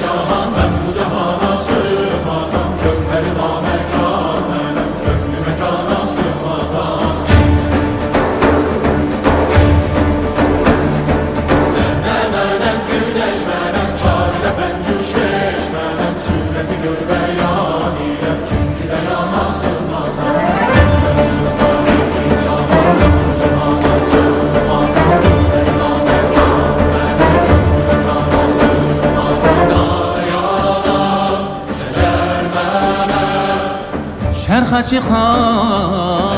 cahan ben bu cahana sığmazam. Gönlerim mekan benim, gönlüm mekana sığmazam. Sen menem güneş menem, çare ben cüşkeş menem. Sureti gör beyan ile, çünkü beyana sığmazam. Ben sığmam iki cahan ben bu cahana sığmazam. Gönlerim mekan benim, gönlüm mekana sığmazam. شرخ چی خواه